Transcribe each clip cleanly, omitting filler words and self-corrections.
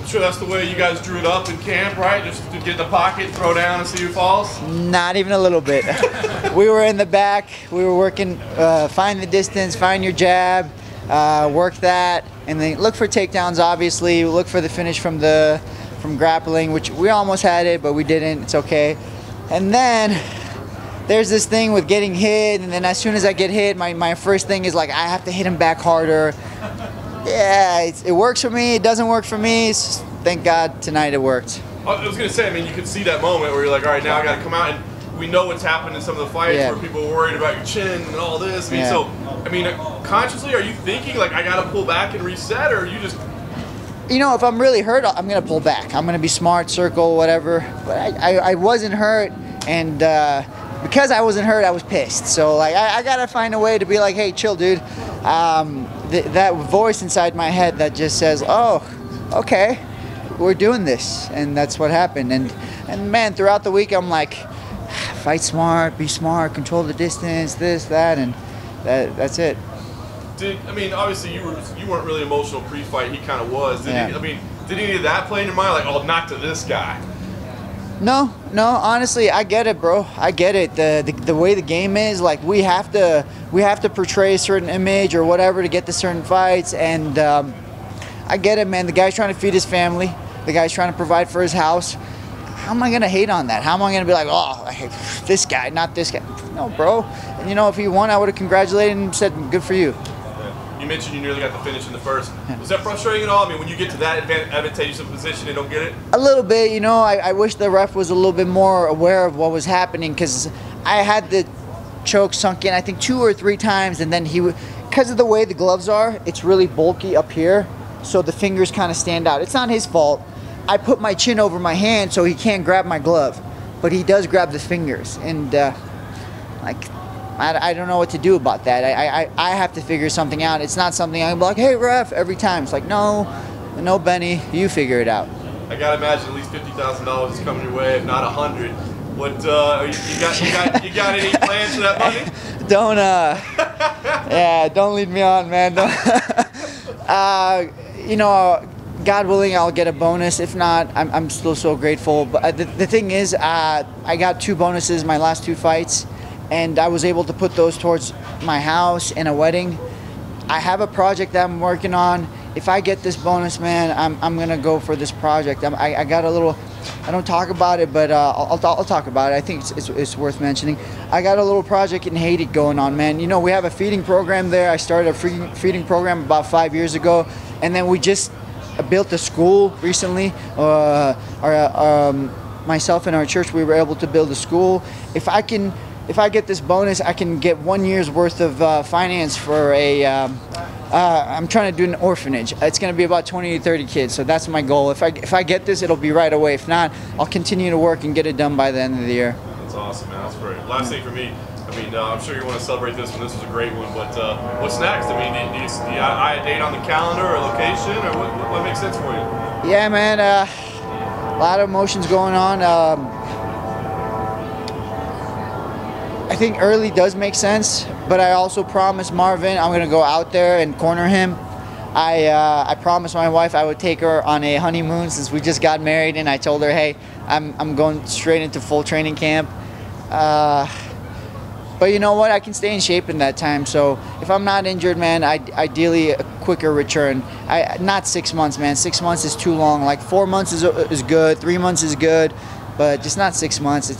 I'm sure that's the way you guys drew it up in camp, right? Just to get in the pocket, throw down, and see who falls? Not even a little bit. We were in the back. We were working, find the distance, find your jab, work that, and then look for takedowns, obviously. Look for the finish from grappling, which we almost had it, but we didn't. It's okay. And then there's this thing with getting hit, and then as soon as I get hit, my first thing is like, I have to hit him back harder. Yeah, it works for me. It doesn't work for me. Thank God tonight it worked. I was going to say, I mean, you could see that moment where you're like, all right, now I got to come out, and we know what's happened in some of the fights where people are worried about your chin and all this. I mean, so, I mean, consciously, are you thinking, like, I got to pull back and reset, or are you just... You know, if I'm really hurt, I'm going to pull back. I'm going to be smart, circle, whatever. But I wasn't hurt, and because I wasn't hurt, I was pissed. So, like, I got to find a way to be like, hey, chill, dude. That voice inside my head that just says, oh, okay, we're doing this. And that's what happened. And man, throughout the week, I'm like, fight smart, be smart, control the distance, this, that, and that's it. I mean, obviously you weren't really emotional pre-fight. He kind of was. Did any of that play in your mind? Like, oh, not to this guy. No. Honestly, I get it, bro. I get it. The way the game is, like, we have to portray a certain image or whatever to get to certain fights, and I get it, man. The guy's trying to feed his family. The guy's trying to provide for his house. How am I gonna hate on that? How am I gonna be like, oh, I hate this guy, not this guy? No, bro. And you know, if he won, I would have congratulated him and said, good for you. You mentioned you nearly got the finish in the first. Was that frustrating at all? I mean, when you get to that advantageous position and don't get it? A little bit, you know. I wish the ref was a little bit more aware of what was happening, because I had the choke sunk in, I think 2 or 3 times, and then because of the way the gloves are, it's really bulky up here, so the fingers kind of stand out. It's not his fault. I put my chin over my hand so he can't grab my glove, but he does grab the fingers, and like, I don't know what to do about that. I have to figure something out. It's not something I'm like, hey, ref, every time. It's like, no, Benny, you figure it out. I gotta imagine at least $50,000 is coming your way, if not 100. What you got any plans for that money? Don't don't lead me on, man. You know, God willing, I'll get a bonus. If not, I'm still so grateful. But the thing is, I got 2 bonuses my last 2 fights. And I was able to put those towards my house and a wedding. I have a project that I'm working on. If I get this bonus, man, I'm gonna go for this project. I got a little, I don't talk about it, but I'll talk about it. I think it's worth mentioning. I got a little project in Haiti going on, man. You know, we have a feeding program there. I started a feeding program about 5 years ago, and then we just built a school recently. Myself and our church, we were able to build a school. If I get this bonus, I can get 1 year's worth of finance for I'm trying to do an orphanage. It's going to be about 20 to 30 kids, so that's my goal. If I get this, it'll be right away. If not, I'll continue to work and get it done by the end of the year. That's awesome, man. That's great. Last thing for me, I mean, I'm sure you want to celebrate this one. This was a great one, but what's next? I mean, do you eye a date on the calendar or location, or what makes sense for you? Yeah, man. A lot of emotions going on. I think early does make sense, but I also promised Marvin I'm gonna go out there and corner him. I promised my wife I would take her on a honeymoon since we just got married, and I told her, hey, I'm going straight into full training camp. But you know what? I can stay in shape in that time. So if I'm not injured, man, ideally a quicker return. Not 6 months, man. 6 months is too long. Like 4 months is good. 3 months is good, but just not 6 months.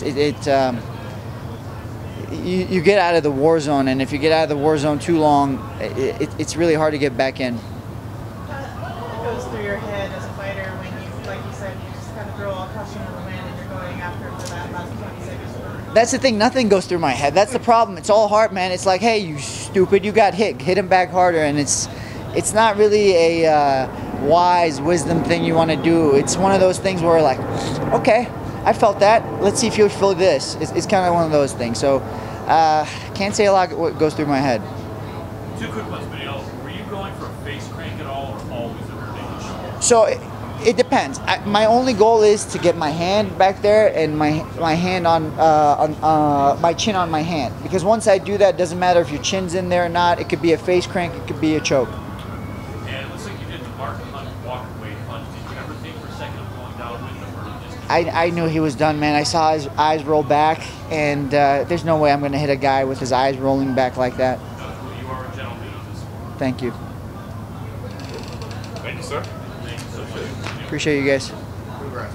You get out of the war zone, and if you get out of the war zone too long, it's really hard to get back in. What goes through your head as a fighter when you, like you said, you just kind of throw all caution to the wind and you're going after for that last 20 seconds? That's the thing. Nothing goes through my head. That's the problem. It's all heart, man. It's like, hey, you stupid, you got hit. Hit him back harder, and it's not really a wise wisdom thing you want to do. It's one of those things where, like, okay, I felt that. Let's see if you feel this. It's kind of one of those things. So. Can't say a lot what goes through my head. 2 quick ones, Beneil. Were you going for a face crank at all, or always a rotation? So it depends. My only goal is to get my hand back there and my hand on my chin on my hand. Because once I do that, it doesn't matter if your chin's in there or not. It could be a face crank. It could be a choke. And it looks like you did the mark walk away punch, did you ever think for a second of going down with him, or just? I knew he was done, man. I saw his eyes roll back, and there's no way I'm going to hit a guy with his eyes rolling back like that. You are a gentleman of this sport. Thank you. Thank you, sir. Thank you so much. Appreciate you guys. Congrats,